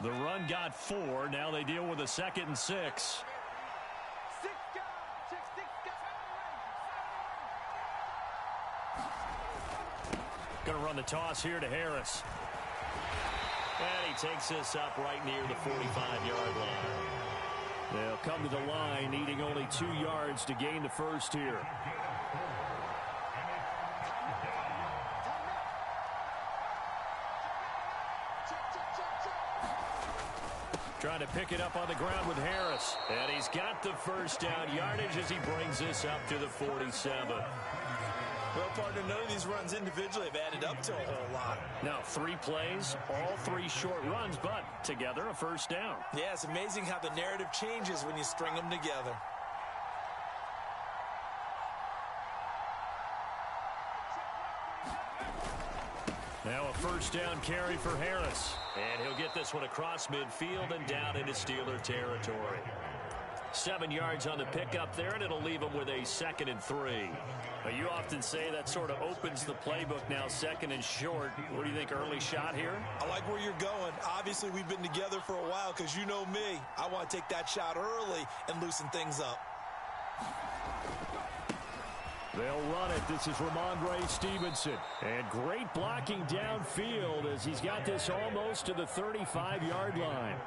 The run got 4. Now they deal with a 2nd and 6. Going to run the toss here to Harris. And he takes this up right near the 45-yard line. They'll come to the line, needing only 2 yards to gain the first here. Trying to pick it up on the ground with Harris. And he's got the first down yardage as he brings this up to the 47. Well, partner, none of these runs individually have added up to a whole lot. Now, 3 plays, all 3 short runs, but together a first down. Yeah, it's amazing how the narrative changes when you string them together. Now a first down carry for Harris. And he'll get this one across midfield and down into Steeler territory. 7 yards on the pickup there, and it'll leave him with a 2nd and 3. But you often say that sort of opens the playbook now, 2nd and short. What do you think, early shot here? I like where you're going. Obviously, we've been together for a while because you know me. I want to take that shot early and loosen things up. They'll run it. This is Ramondre Stevenson. And great blocking downfield as he's got this almost to the 35-yard line.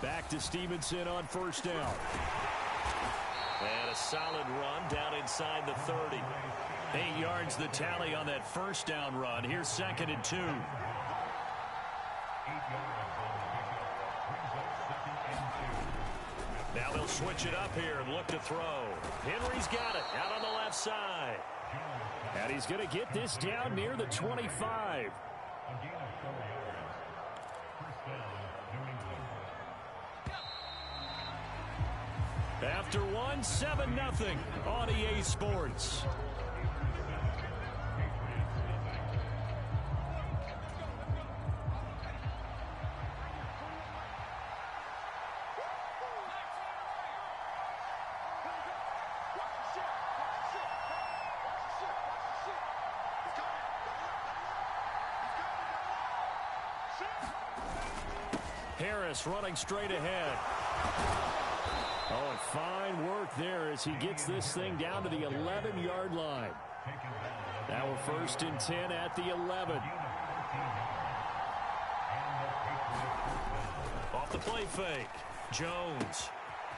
Back to Stevenson on first down. And a solid run down inside the 30. 8 yards the tally on that first down run. Here's 2nd and 2. Now they'll switch it up here and look to throw. Henry's got it out on the left side. And he's going to get this down near the 25. After 1, 7-0 on EA Sports. Harris running straight ahead. Oh, and fine work there as he gets this thing down to the 11-yard line. Now we're 1st and 10 at the 11. Off the play fake. Jones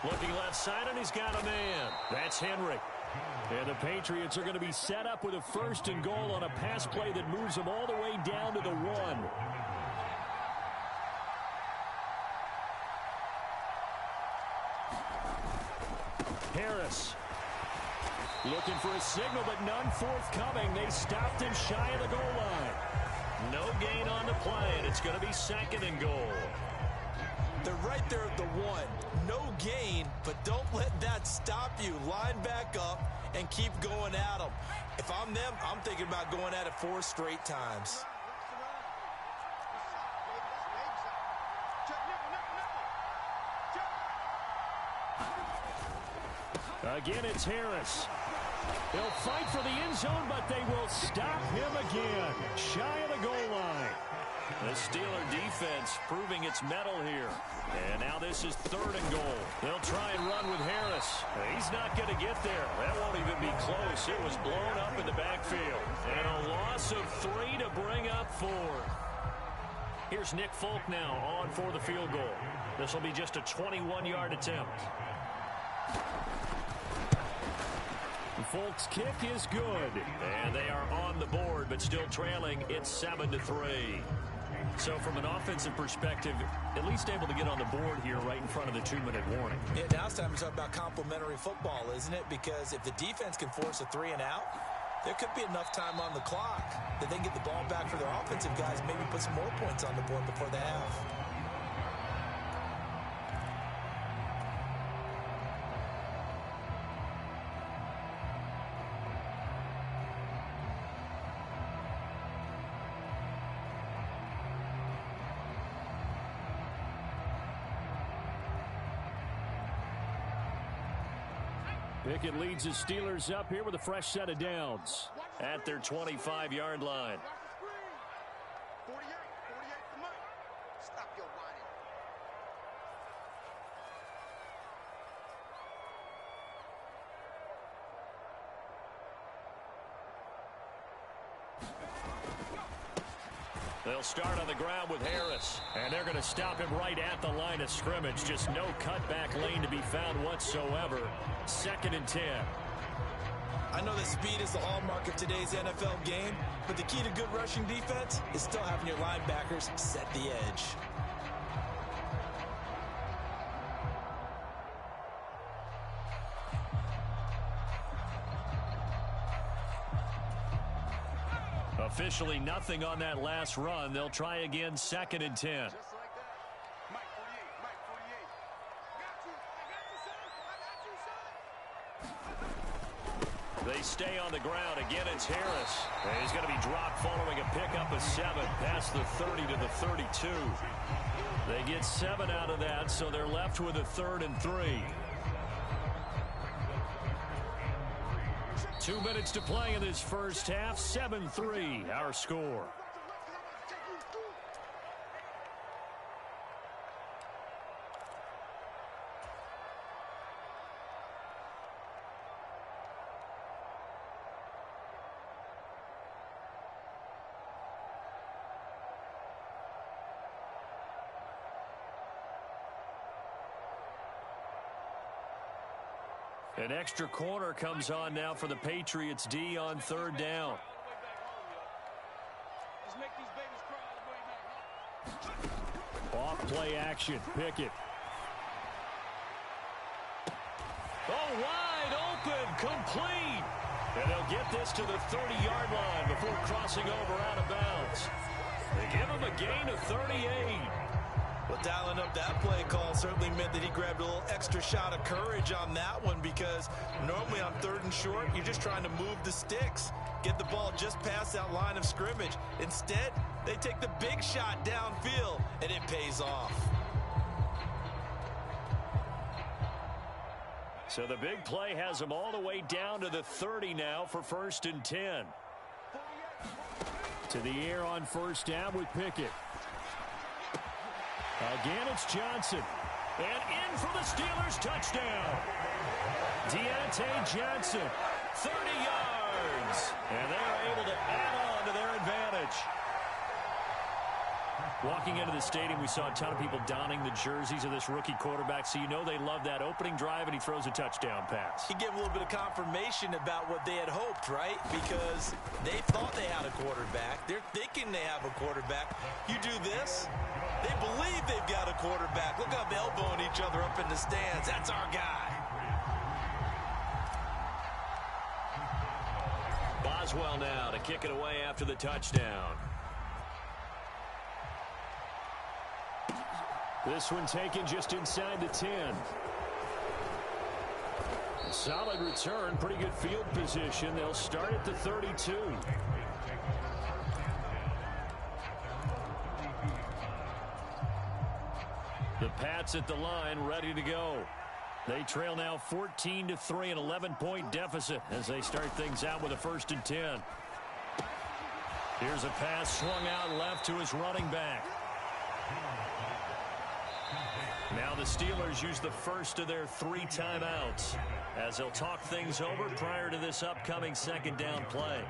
looking left side, and he's got a man. That's Henry. And the Patriots are going to be set up with a 1st and goal on a pass play that moves them all the way down to the 1. Harris looking for a signal, but none forthcoming. They stopped him shy of the goal line. No gain on the play, and it's going to be 2nd and goal. They're right there at the 1. No gain, but don't let that stop you. Line back up and keep going at them. If I'm them, I'm thinking about going at it 4 straight times. Again, it's Harris. They'll fight for the end zone, but they will stop him again. Shy of the goal line. The Steeler defense proving its mettle here. And now this is 3rd and goal. They'll try and run with Harris. He's not going to get there. That won't even be close. It was blown up in the backfield. And a loss of 3 to bring up 4. Here's Nick Folk now on for the field goal. This will be just a 21-yard attempt. Folk's kick is good. And they are on the board, but still trailing. It's 7-3. So from an offensive perspective, at least able to get on the board here right in front of the 2-minute warning. Yeah, now it's time to talk about complementary football, isn't it? Because if the defense can force a 3 and out, there could be enough time on the clock that they can get the ball back for their offensive guys, maybe put some more points on the board before the half. Pickett leads his Steelers up here with a fresh set of downs at their 25-yard line. They'll start on the ground with Harris, and they're going to stop him right at the line of scrimmage. Just no cutback lane to be found whatsoever. 2nd and 10. I know that speed is the hallmark of today's NFL game, but the key to good rushing defense is still having your linebackers set the edge. Officially nothing on that last run. They'll try again, 2nd and 10. They stay on the ground. Again, it's Harris. And he's going to be dropped following a pickup of 7 past the 30 to the 32. They get 7 out of that, so they're left with a 3rd and 3. 2 minutes to play in this first half. 7-3, our score. An extra corner comes on now for the Patriots D on 3rd down. Off play action. Pickett. Oh, wide open. Complete. And they'll get this to the 30-yard line before crossing over out of bounds. They give him a gain of 38. Well, dialing up that play call certainly meant that he grabbed a little extra shot of courage on that one, because normally on 3rd and short, you're just trying to move the sticks, get the ball just past that line of scrimmage. Instead, they take the big shot downfield, and it pays off. So the big play has them all the way down to the 30 now for 1st and 10. To the air on 1st down with Pickett. Again, it's Johnson. And in for the Steelers, touchdown. Deontay Johnson, 30 yards. And they're able to add on to their advantage. Walking into the stadium, we saw a ton of people donning the jerseys of this rookie quarterback, so you know they love that opening drive, and he throws a touchdown pass. He gave a little bit of confirmation about what they had hoped, right? Because they thought they had a quarterback. They're thinking they have a quarterback. You do this, they believe they've got a quarterback. Look how they're elbowing each other up in the stands. That's our guy. Boswell now to kick it away after the touchdown. This one taken just inside the 10. Solid return, pretty good field position. They'll start at the 32. The Pats at the line, ready to go. They trail now 14-3, an 11-point deficit as they start things out with a 1st and 10. Here's a pass swung out left to his running back. Now the Steelers use the first of their 3 timeouts as they'll talk things over prior to this upcoming 2nd down play.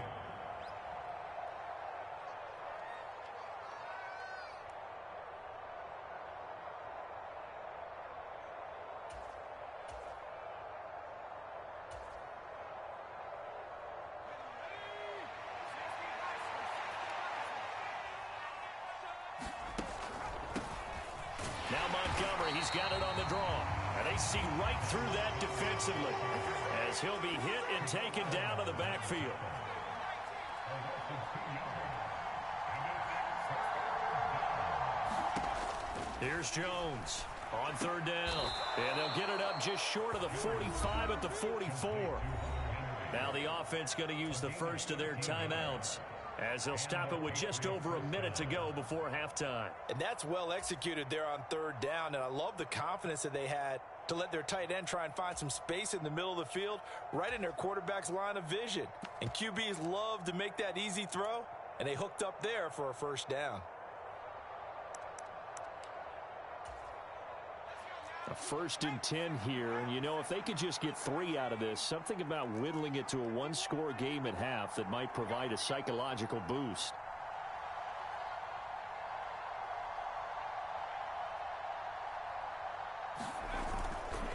Now Montgomery, he's got it on the draw. And they see right through that defensively as he'll be hit and taken down to the backfield. Here's Jones on 3rd down. And they'll get it up just short of the 45 at the 44. Now the offense going to use the first of their timeouts as they'll stop it with just over a minute to go before halftime. And that's well executed there on third down, and I love the confidence that they had to let their tight end try and find some space in the middle of the field, right in their quarterback's line of vision. And QBs love to make that easy throw, and they hooked up there for a first down. A 1st and 10 here, and you know, if they could just get 3 out of this, something about whittling it to a one-score game at half that might provide a psychological boost.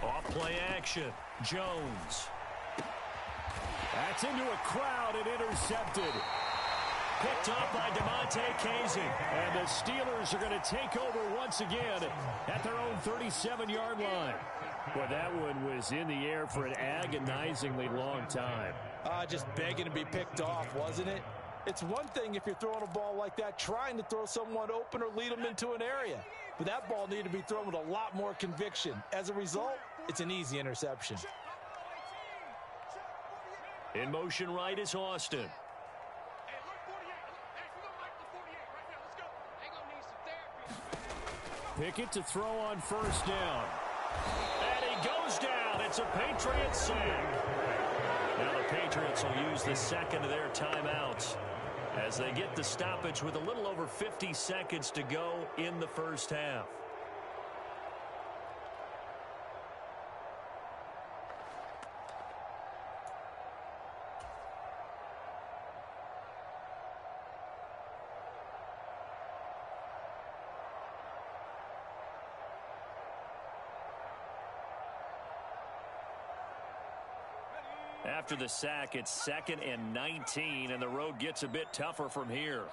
Off play action, Jones. That's into a crowd and intercepted. Picked off by DeMonte Casey. And the Steelers are going to take over once again at their own 37-yard line. Well, that one was in the air for an agonizingly long time. Just begging to be picked off, wasn't it? It's one thing if you're throwing a ball like that, trying to throw someone open or lead them into an area. But that ball needed to be thrown with a lot more conviction. As a result, it's an easy interception. In motion right is Austin. Pickett to throw on first down. And he goes down. It's a Patriots sack. Now the Patriots will use the second of their timeouts as they get the stoppage with a little over 50 seconds to go in the first half. After the sack, it's 2nd and 19, and the road gets a bit tougher from here.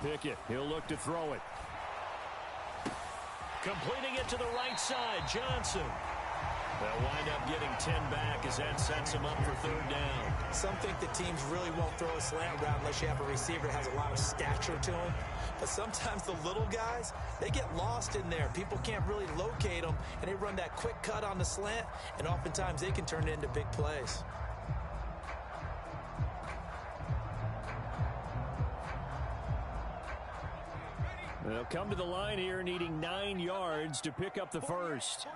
Pickett, he'll look to throw it. Completing it to the right side, Johnson. They'll wind up getting 10 back as that sets them up for third down. Some think the teams really won't throw a slant route unless you have a receiver that has a lot of stature to him. But sometimes the little guys, they get lost in there. People can't really locate them, and they run that quick cut on the slant, and oftentimes they can turn it into big plays. They'll come to the line here needing 9 yards to pick up the first.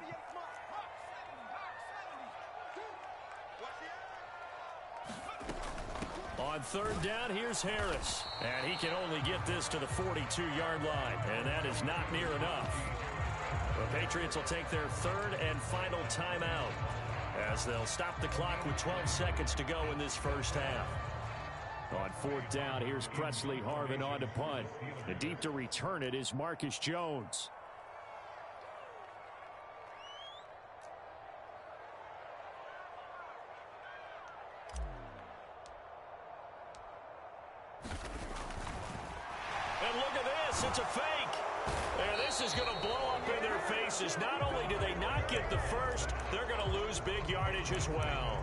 On third down, here's Harris. And he can only get this to the 42-yard line. And that is not near enough. The Patriots will take their third and final timeout as they'll stop the clock with 12 seconds to go in this first half. On fourth down, here's Presley Harvin on to punt. The deep to return it is Marcus Jones. And look at this, it's a fake. And this is going to blow up in their faces. Not only do they not get the first, they're going to lose big yardage as well.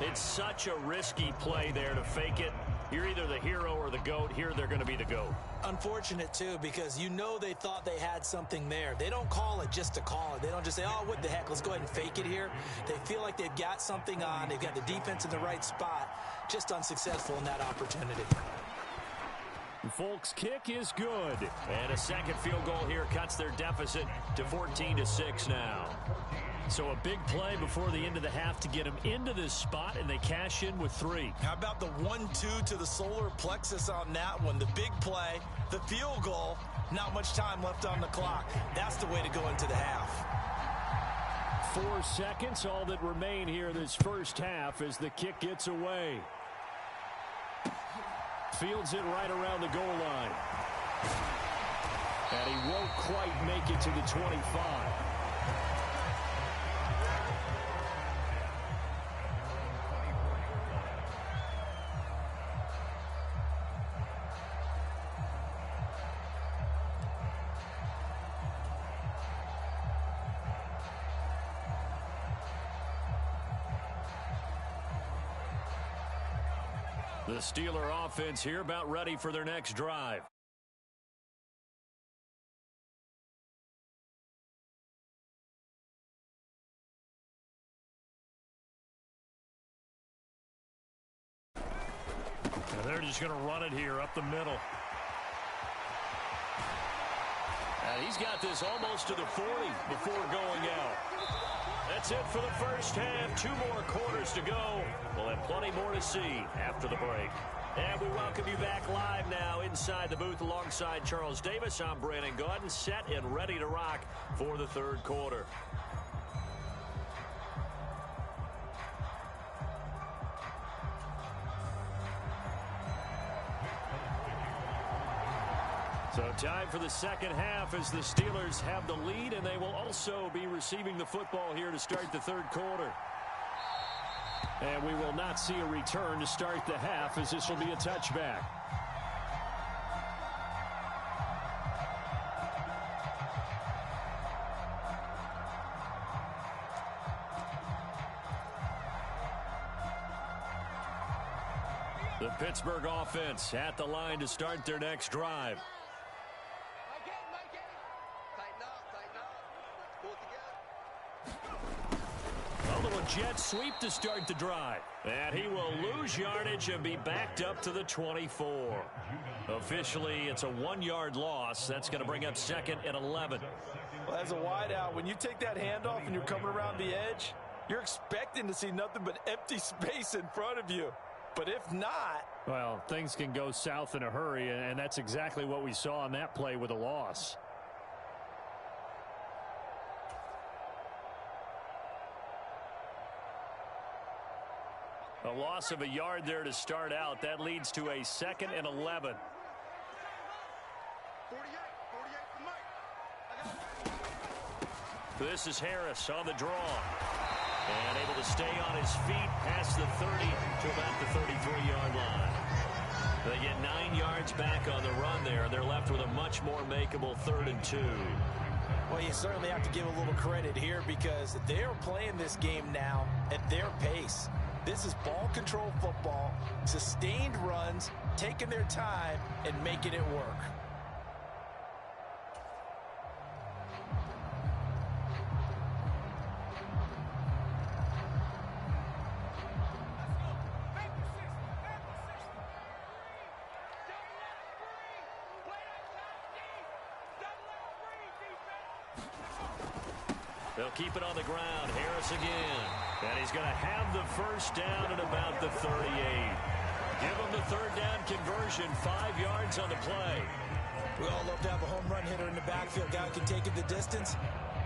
It's such a risky play there to fake it. You're either the hero or the GOAT. Here they're going to be the GOAT. Unfortunate, too, because you know they thought they had something there. They don't call it just to call it. They don't just say, oh, what the heck, let's go ahead and fake it here. They feel like they've got something on. They've got the defense in the right spot. Just unsuccessful in that opportunity. Folk's kick is good. And a second field goal here cuts their deficit to 14-6 now. So a big play before the end of the half to get them into this spot, and they cash in with 3. How about the 1-2 to the solar plexus on that one? The big play, the field goal, not much time left on the clock. That's the way to go into the half. 4 seconds, all that remain here this first half as the kick gets away. Fields it right around the goal line. And he won't quite make it to the 25. The Steeler offense here about ready for their next drive. They're just going to run it here up the middle. He's got this almost to the 40 before going out. That's it for the first half. 2 more quarters to go. We'll have plenty more to see after the break. And we welcome you back live now inside the booth alongside Charles Davis. I'm Brandon Gaudin, set and ready to rock for the third quarter. So time for the second half as the Steelers have the lead, and they will also be receiving the football here to start the third quarter. And we will not see a return to start the half, as this will be a touchback. The Pittsburgh offense at the line to start their next drive. Jet sweep to start the drive. And he will lose yardage and be backed up to the 24. Officially, it's a 1-yard loss. That's going to bring up 2nd and 11. Well, as a wideout, when you take that handoff and you're coming around the edge, you're expecting to see nothing but empty space in front of you. But if not... well, things can go south in a hurry, and that's exactly what we saw on that play with a loss. A loss of a yard there to start out. That leads to a 2nd and 11. This is Harris on the draw. And able to stay on his feet past the 30 to about the 33-yard line. They get 9 yards back on the run there. They're left with a much more makeable 3rd and 2. Well, you certainly have to give a little credit here because they're playing this game now at their pace. This is ball control football, sustained runs, taking their time, and making it work. They'll keep it on the ground. Harris again. And he's going to have the first down at about the 38. Give him the 3rd down conversion. 5 yards on the play. We all love to have a home run hitter in the backfield. Guy can take it the distance.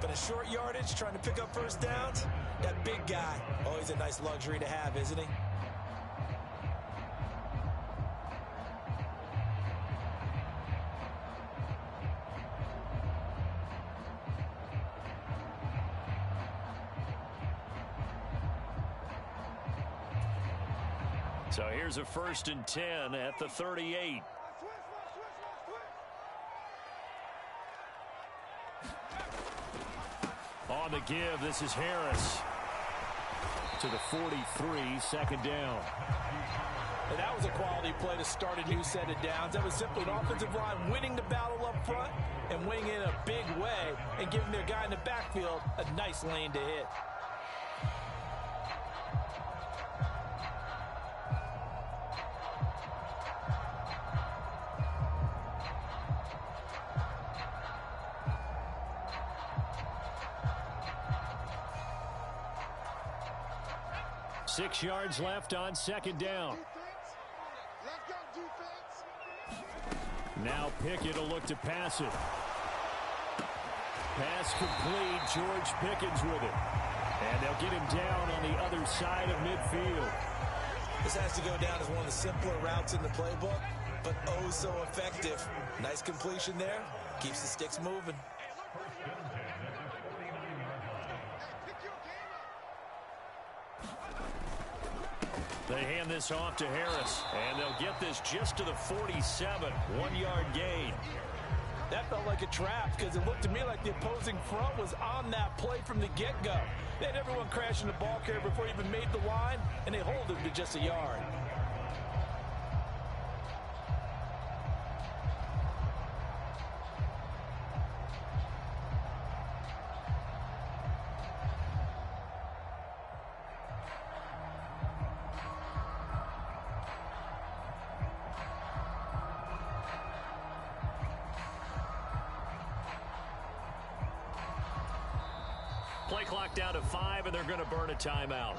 But a short yardage, trying to pick up first downs, that big guy, always a nice luxury to have, isn't he? So here's a 1st and 10 at the 38. On the give, this is Harris. To the 43, 2nd down. And that was a quality play to start a new set of downs. That was simply an offensive line winning the battle up front and winning in a big way and giving their guy in the backfield a nice lane to hit. Six yards left on 2nd down. Now Pickett will look to pass it. Pass complete. George Pickens with it. And they'll get him down on the other side of midfield. This has to go down as one of the simpler routes in the playbook, but oh so effective. Nice completion there. Keeps the sticks moving. They hand this off to Harris, and they'll get this just to the 47, 1-yard gain. That felt like a trap because it looked to me like the opposing front was on that play from the get-go. They had everyone crashing the ball carrier before he even made the line, and they hold him to just a yard. Play clock down to 5, and they're going to burn a timeout.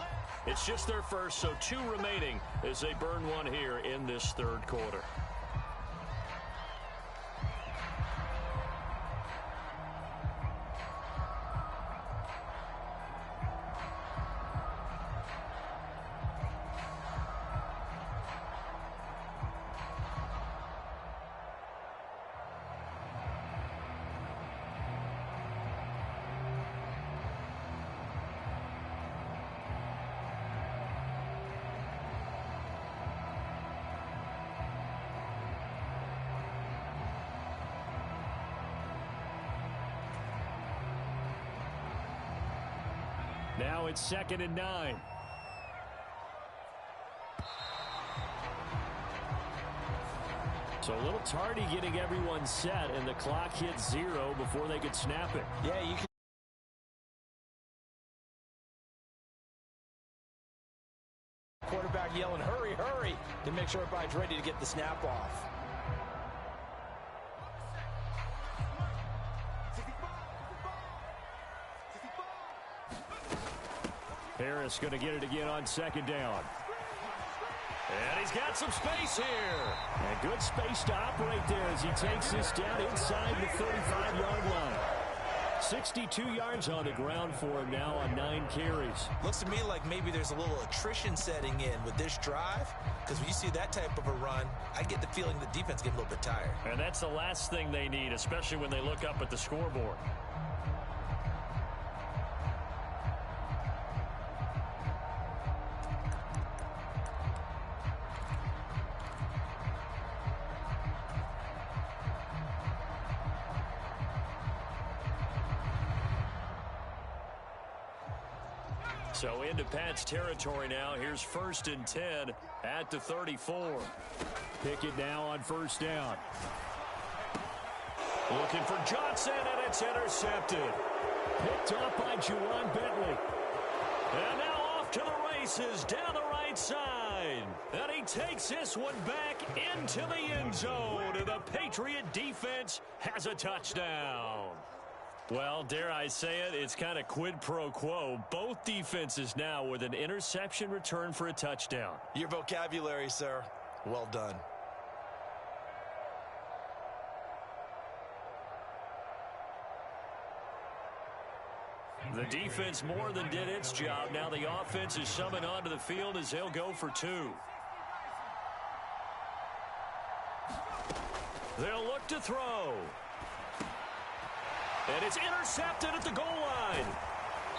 It's just their first, so 2 remaining as they burn one here in this third quarter. Now it's 2nd and 9. So a little tardy getting everyone set, and the clock hit 0 before they could snap it. Yeah, you can. Quarterback yelling, hurry, hurry, to make sure everybody's ready to get the snap off. Harris going to get it again on 2nd down. And he's got some space here. And good space to operate there as he takes this down inside the 35-yard line. 62 yards on the ground for him now on 9 carries. Looks to me like maybe there's a little attrition setting in with this drive, because when you see that type of a run, I get the feeling the defense get a little bit tired. And that's the last thing they need, especially when they look up at the scoreboard. So into Pat's territory now. Here's 1st and 10 at the 34. Pickett now on 1st down. Looking for Johnson, and it's intercepted. Picked up by Juwan Bentley. And now off to the races down the right side. And he takes this one back into the end zone. And the Patriot defense has a touchdown. Well, dare I say it, it's kind of quid pro quo. Both defenses now with an interception return for a touchdown. Your vocabulary, sir. Well done. The defense more than did its job. Now the offense is summoned onto the field as they'll go for 2. They'll look to throw. And it's intercepted at the goal line.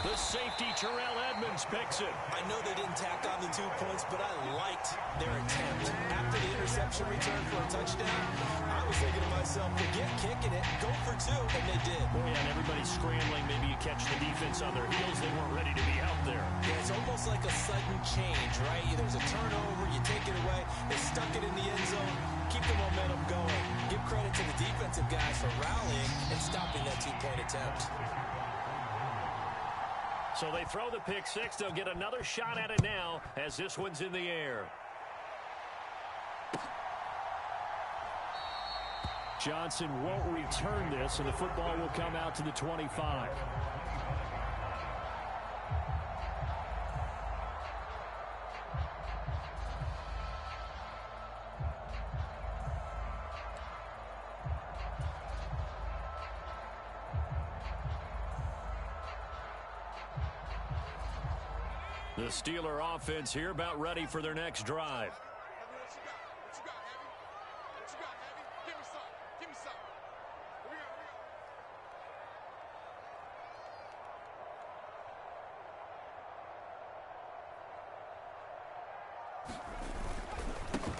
The safety, Terrell Edmonds, picks it. I know they didn't tack on the 2 points, but I liked their attempt. After the interception return for a touchdown, I was thinking to myself, forget kicking it, go for 2, and they did. Oh, yeah, and everybody's scrambling. Maybe you catch the defense on their heels. They weren't ready to be out there. Yeah, it's almost like a sudden change, right? There's a turnover, you take it away, they stuck it in the end zone. Keep the momentum going. Give credit to the defensive guys for rallying and stopping that 2-point attempt. So they throw the pick 6. They'll get another shot at it now as this one's in the air. Johnson won't return this, and the football will come out to the 25. The Steeler offense here about ready for their next drive.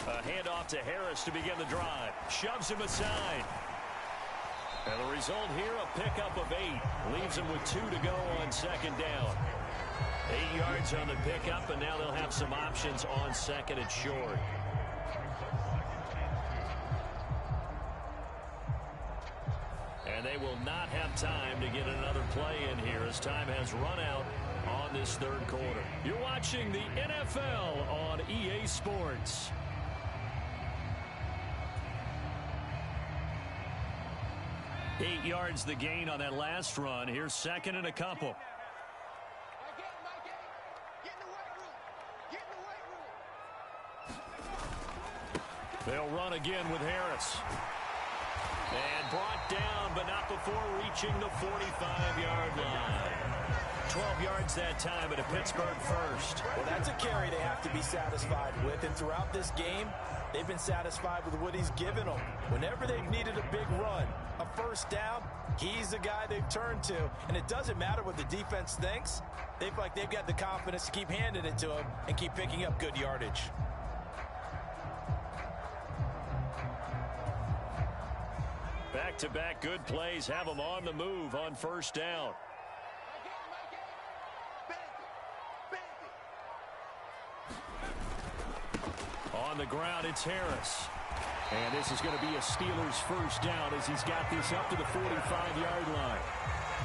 A handoff to Harris to begin the drive. Shoves him aside. And the result here, a pickup of 8. Leaves him with 2 to go on 2nd down. 8 yards on the pickup, and now they'll have some options on 2nd and short. And they will not have time to get another play in here as time has run out on this 3rd quarter. You're watching the NFL on EA Sports. Eight yards the gain on that last run. Here's 2nd and a couple. They'll run again with Harris. And brought down, but not before reaching the 45-yard line. 12 yards that time at a Pittsburgh first. Well, that's a carry they have to be satisfied with. And throughout this game, they've been satisfied with what he's given them. Whenever they've needed a big run, a first down, he's the guy they've turned to. And it doesn't matter what the defense thinks. They feel like they've got the confidence to keep handing it to him and keep picking up good yardage. Back-to-back good plays have them on the move on first down. On the ground, it's Harris. And this is going to be a Steelers first down as he's got this up to the 45-yard line.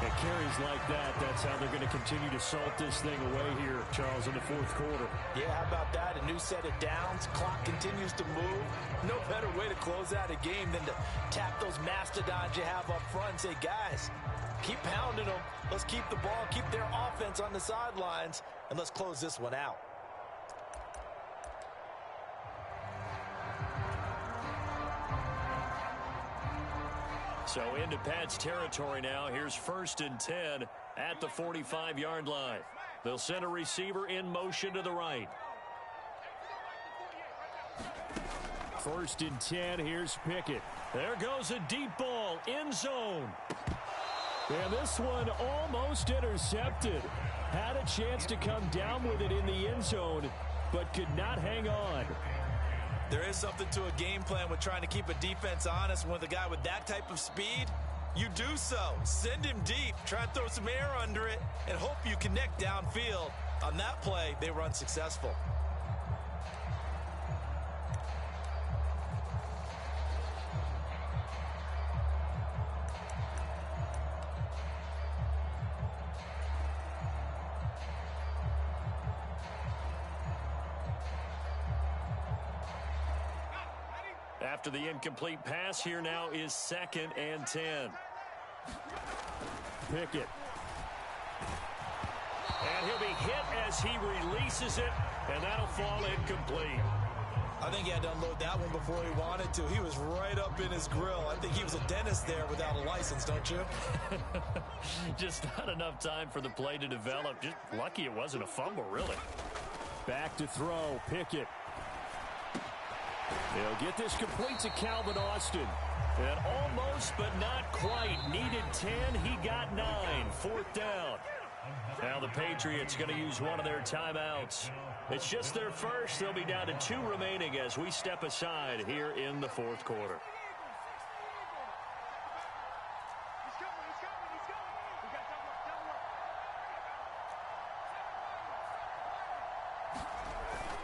And carries like that, that's how they're going to continue to salt this thing away here, Charles, in the fourth quarter. Yeah, how about that? A new set of downs. Clock continues to move. No better way to close out a game than to tap those mastodons you have up front and say, guys, keep pounding them. Let's keep the ball, keep their offense on the sidelines, and let's close this one out. So into Pat's territory now. Here's 1st and 10 at the 45-yard line. They'll send a receiver in motion to the right. 1st and 10. Here's Pickett. There goes a deep ball. End zone. And this one almost intercepted. Had a chance to come down with it in the end zone, but could not hang on. There is something to a game plan with trying to keep a defense honest. With a guy with that type of speed, you do so. Send him deep, try and throw some air under it, and hope you connect downfield. On that play, they were unsuccessful. After the incomplete pass, here now is 2nd and 10. Pickett. And he'll be hit as he releases it, and that'll fall incomplete. I think he had to unload that one before he wanted to. He was right up in his grill. I think he was a dentist there without a license, don't you? Just not enough time for the play to develop. Just lucky it wasn't a fumble, really. Back to throw, Pickett. They'll get this complete to Calvin Austin. And almost, but not quite. Needed 10. He got 9. 4th down. Now the Patriots going to use one of their timeouts. It's just their first. They'll be down to 2 remaining as we step aside here in the fourth quarter.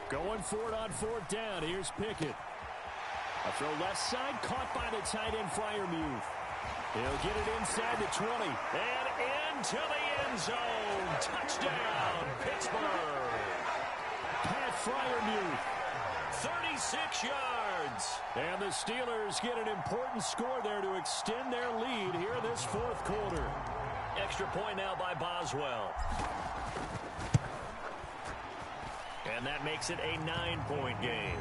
Going for it on 4th down. Here's Pickett. A throw left side, caught by the tight end, Freiermuth. He'll get it inside the 20. And into the end zone. Touchdown, Pittsburgh. Pat Freiermuth. 36 yards. And the Steelers get an important score there to extend their lead here in this fourth quarter. Extra point now by Boswell. And that makes it a 9-point game.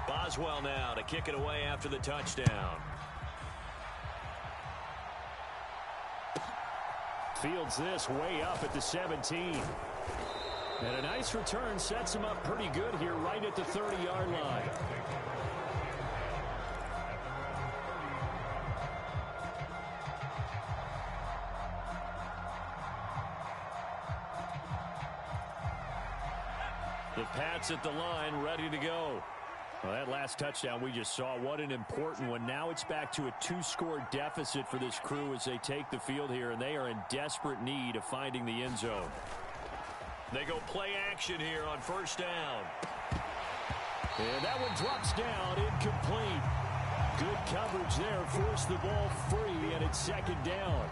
Boswell now to kick it away after the touchdown. Fields this way up at the 17. And a nice return sets him up pretty good here right at the 30-yard line. The Pats at the line, ready to go. Well, that last touchdown we just saw, what an important one. Now it's back to a 2-score deficit for this crew as they take the field here, and they are in desperate need of finding the end zone. They go play action here on 1st down. And that one drops down, incomplete. Good coverage there, forced the ball free, and it's 2nd down.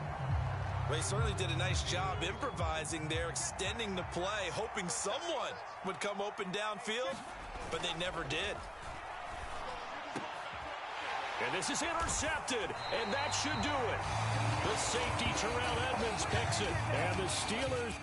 Well, he certainly did a nice job improvising there, extending the play, hoping someone would come open downfield, but they never did. And this is intercepted, and that should do it. The safety, Terrell Edmonds, picks it. And the Steelers